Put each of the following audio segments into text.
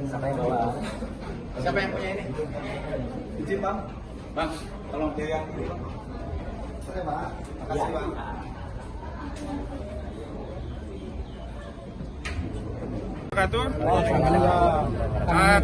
Siapa yang bawa? Siapa yang punya ini? Izin bang. Bang, tolong dia yang ini bang. Oke bang. Makasih bang.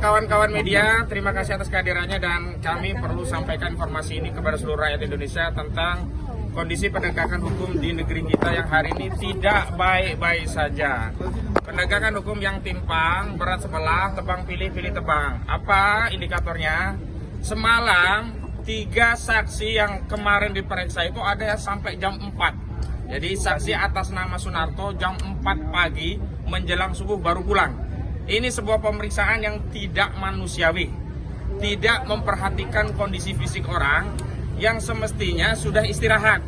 Kawan-kawan media, terima kasih atas kehadirannya dan kami perlu sampaikan informasi ini kepada seluruh rakyat Indonesia tentang kondisi penegakan hukum di negeri kita yang hari ini tidak baik-baik saja. Penegakan hukum yang timpang, berat sebelah, tebang pilih, pilih tebang. Apa indikatornya? Semalam 3 saksi yang kemarin diperiksa itu ada sampai jam 4. Jadi saksi atas nama Sunarto jam 4 pagi menjelang subuh baru pulang. Ini sebuah pemeriksaan yang tidak manusiawi, tidak memperhatikan kondisi fisik orang yang semestinya sudah istirahat.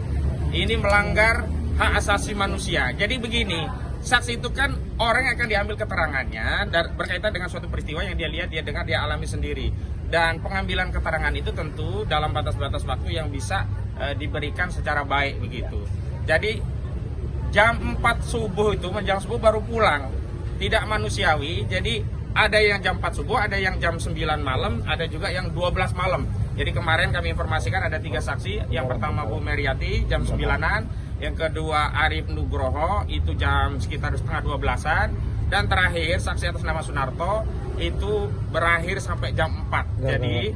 Ini melanggar hak asasi manusia. Jadi begini, saksi itu kan orang yang akan diambil keterangannya berkaitan dengan suatu peristiwa yang dia lihat, dia dengar, dia alami sendiri. Dan pengambilan keterangan itu tentu dalam batas-batas waktu yang bisa diberikan secara baik begitu. Jadi jam 4 subuh itu menjelang subuh baru pulang, tidak manusiawi. Jadi ada yang jam 4 subuh, ada yang jam 9 malam, ada juga yang 12 malam. Jadi kemarin kami informasikan ada 3 saksi. Yang pertama Bu Meriati jam 9-an, yang kedua Arif Nugroho itu jam sekitar setengah 12-an, dan terakhir saksi atas nama Sunarto itu berakhir sampai jam 4. Jadi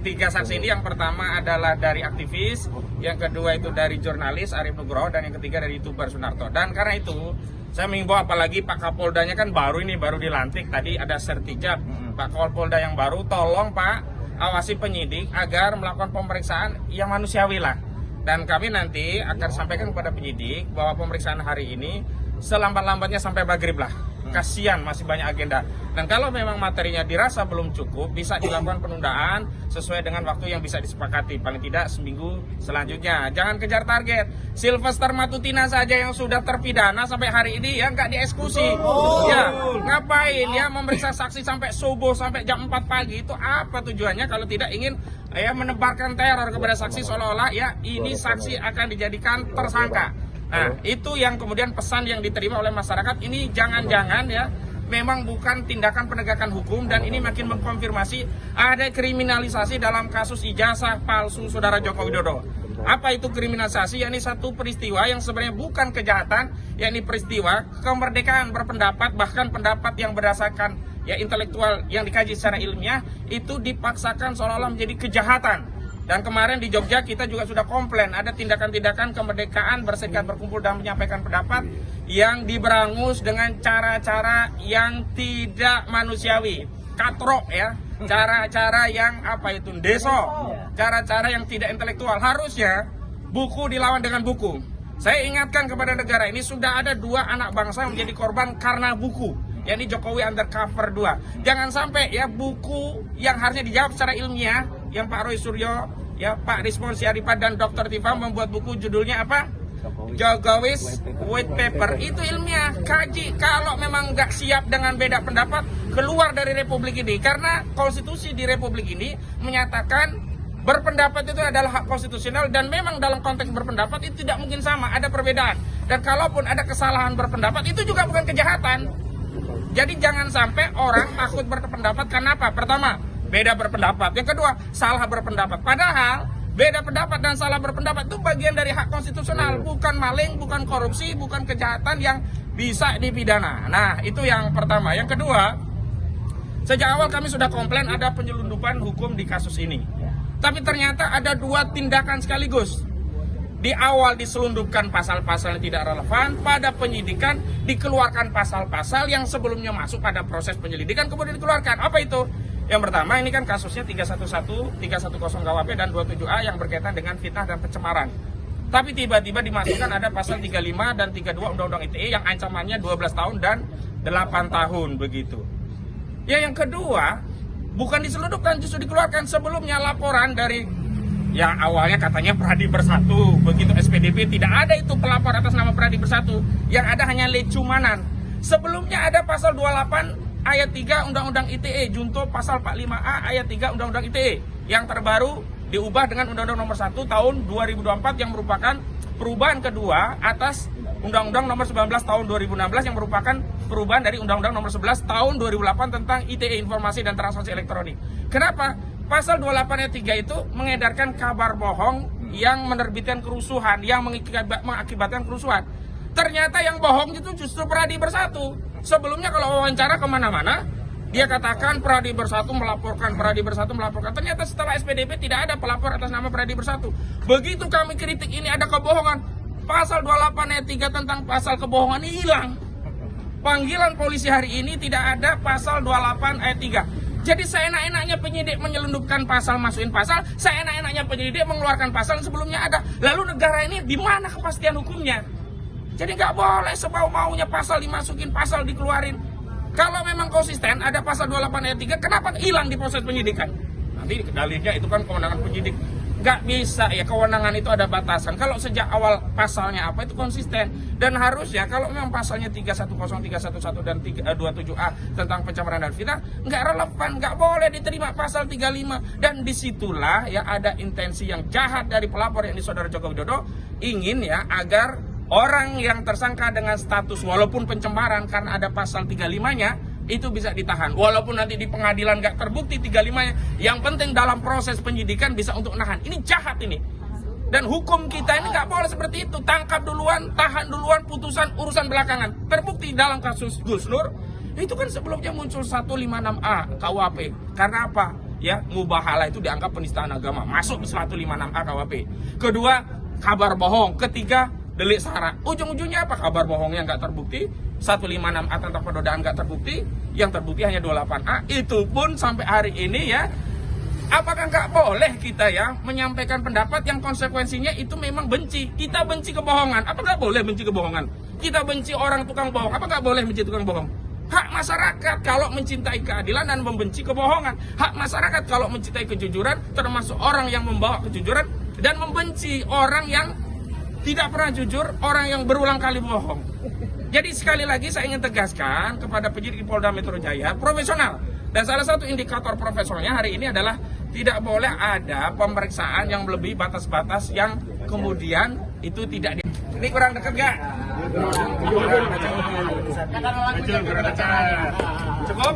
tiga saksi ini, yang pertama adalah dari aktivis, yang kedua itu dari jurnalis Arif Nugroho, dan yang ketiga dari YouTuber Sunarto. Dan karena itu saya mengimbau, apalagi Pak Kapoldanya kan baru dilantik, tadi ada sertijab. Pak Kapolda yang baru, tolong Pak awasi penyidik agar melakukan pemeriksaan yang manusiawi lah. Dan kami nanti akan sampaikan kepada penyidik bahwa pemeriksaan hari ini selambat-lambatnya sampai maghrib lah. Kasihan masih banyak agenda. Dan kalau memang materinya dirasa belum cukup, bisa dilakukan penundaan sesuai dengan waktu yang bisa disepakati, paling tidak seminggu selanjutnya. Jangan kejar target. Sylvester Matutina saja yang sudah terpidana sampai hari ini ya nggak dieksekusi. Ya, ngapain ya memeriksa saksi sampai subuh, sampai jam 4 pagi? Itu apa tujuannya kalau tidak ingin ya menebarkan teror kepada saksi, seolah-olah ya ini saksi akan dijadikan tersangka. Nah, itu yang kemudian pesan yang diterima oleh masyarakat. Ini jangan-jangan ya memang bukan tindakan penegakan hukum, dan ini makin mengkonfirmasi ada kriminalisasi dalam kasus ijazah palsu Saudara Joko Widodo. Apa itu kriminalisasi? Yakni satu peristiwa yang sebenarnya bukan kejahatan, yakni peristiwa kemerdekaan berpendapat, bahkan pendapat yang berdasarkan ya intelektual yang dikaji secara ilmiah itu dipaksakan seolah-olah menjadi kejahatan. Dan kemarin di Jogja kita juga sudah komplain ada tindakan-tindakan kemerdekaan, berserikat, berkumpul dan menyampaikan pendapat yang diberangus dengan cara-cara yang tidak manusiawi, katrok ya, cara-cara yang deso, cara-cara yang tidak intelektual. Harusnya buku dilawan dengan buku. Saya ingatkan kepada negara ini, sudah ada 2 anak bangsa yang menjadi korban karena buku, yakni Jokowi Undercover 2. Jangan sampai ya buku yang harusnya dijawab secara ilmiah, yang Pak Roy Suryo, ya Pak Rizwan Syarifat dan Dr. Tifa membuat buku judulnya apa? Jokowi's White Paper. Itu ilmiah, kaji. Kalau memang nggak siap dengan beda pendapat, keluar dari republik ini. Karena konstitusi di republik ini menyatakan berpendapat itu adalah hak konstitusional, dan memang dalam konteks berpendapat itu tidak mungkin sama, ada perbedaan. Dan kalaupun ada kesalahan berpendapat, itu juga bukan kejahatan. Jadi jangan sampai orang takut berpendapat. Karena apa? Pertama, beda berpendapat. Yang kedua, salah berpendapat. Padahal beda pendapat dan salah berpendapat itu bagian dari hak konstitusional, bukan maling, bukan korupsi, bukan kejahatan yang bisa dipidana. Nah, itu yang pertama. Yang kedua, sejak awal kami sudah komplain ada penyelundupan hukum di kasus ini. Tapi ternyata ada 2 tindakan sekaligus. Di awal diselundupkan pasal-pasal yang tidak relevan, pada penyidikan dikeluarkan pasal-pasal yang sebelumnya masuk pada proses penyelidikan kemudian dikeluarkan. Apa itu? Yang pertama, ini kan kasusnya 311, 310 KWP dan 27A yang berkaitan dengan fitnah dan pencemaran. Tapi tiba-tiba dimasukkan ada pasal 35 dan 32 Undang-Undang ITE yang ancamannya 12 tahun dan 8 tahun begitu. Ya, yang kedua, bukan diselundupkan, justru dikeluarkan. Sebelumnya laporan dari yang awalnya katanya Pradi Bersatu, begitu SPDP, tidak ada itu pelapor atas nama Pradi Bersatu, yang ada hanya lecumanan. Sebelumnya ada pasal 28 ayat 3 Undang-Undang ITE, junto pasal 45A ayat 3 Undang-Undang ITE, yang terbaru diubah dengan Undang-Undang nomor 1 tahun 2024 yang merupakan perubahan kedua atas Undang-Undang Nomor 19 Tahun 2016 yang merupakan perubahan dari Undang-Undang Nomor 11 Tahun 2008 tentang ITE, Informasi dan Transaksi Elektronik. Kenapa? Pasal 28 ayat 3 itu mengedarkan kabar bohong yang menerbitkan kerusuhan, yang mengakibatkan kerusuhan. Ternyata yang bohong itu justru Pradi Bersatu. Sebelumnya kalau wawancara kemana-mana, dia katakan Pradi Bersatu melaporkan, Pradi Bersatu melaporkan. Ternyata setelah SPDP tidak ada pelapor atas nama Pradi Bersatu. Begitu kami kritik ini ada kebohongan, pasal 28 ayat 3 tentang pasal kebohongan ini hilang. Panggilan polisi hari ini tidak ada pasal 28 ayat 3. Jadi seenak-enaknya penyidik menyelundupkan pasal, masukin pasal, seenak-enaknya penyidik mengeluarkan pasal yang sebelumnya ada. Lalu negara ini di mana kepastian hukumnya? Jadi nggak boleh semau-maunya pasal dimasukin, pasal dikeluarin. Kalau memang konsisten ada pasal 28 ayat 3, kenapa hilang di proses penyidikan? Nanti dalilnya itu kan kewenangan penyidik. Nggak bisa ya, kewenangan itu ada batasan. Kalau sejak awal pasalnya apa itu konsisten. Dan harusnya kalau memang pasalnya 310, 311 dan 27A tentang pencemaran dan fitnah nggak relevan, nggak boleh diterima pasal 35. Dan disitulah ya ada intensi yang jahat dari pelapor yakni Saudara Joko Widodo, ingin ya agar orang yang tersangka dengan status walaupun pencemaran karena ada pasal 35-nya itu bisa ditahan. Walaupun nanti di pengadilan nggak terbukti 35-nya, yang penting dalam proses penyidikan bisa untuk nahan. Ini jahat ini. Dan hukum kita ini nggak boleh seperti itu. Tangkap duluan, tahan duluan, putusan urusan belakangan. Terbukti dalam kasus Gus Nur, itu kan sebelumnya muncul 156A KUHP. Karena apa? Ya, mubahalah itu dianggap penistaan agama. Masuk 156A KUHP. Kedua, kabar bohong. Ketiga, delik sara. Ujung-ujungnya apa? Kabar bohongnya nggak terbukti. 156A tentang penodaan nggak terbukti. Yang terbukti hanya 28A. Itu pun sampai hari ini ya. Apakah nggak boleh kita ya menyampaikan pendapat yang konsekuensinya itu memang benci? Kita benci kebohongan. Apa nggak boleh benci kebohongan? Kita benci orang tukang bohong. Apa nggak boleh benci tukang bohong? Hak masyarakat kalau mencintai keadilan dan membenci kebohongan. Hak masyarakat kalau mencintai kejujuran, termasuk orang yang membawa kejujuran, dan membenci orang yang tidak pernah jujur, orang yang berulang kali bohong. Jadi sekali lagi saya ingin tegaskan kepada penyidik Polda Metro Jaya, profesional. Dan salah satu indikator profesionalnya hari ini adalah tidak boleh ada pemeriksaan yang melebihi batas-batas yang kemudian itu tidak Ini kurang dekat gak? Cukup?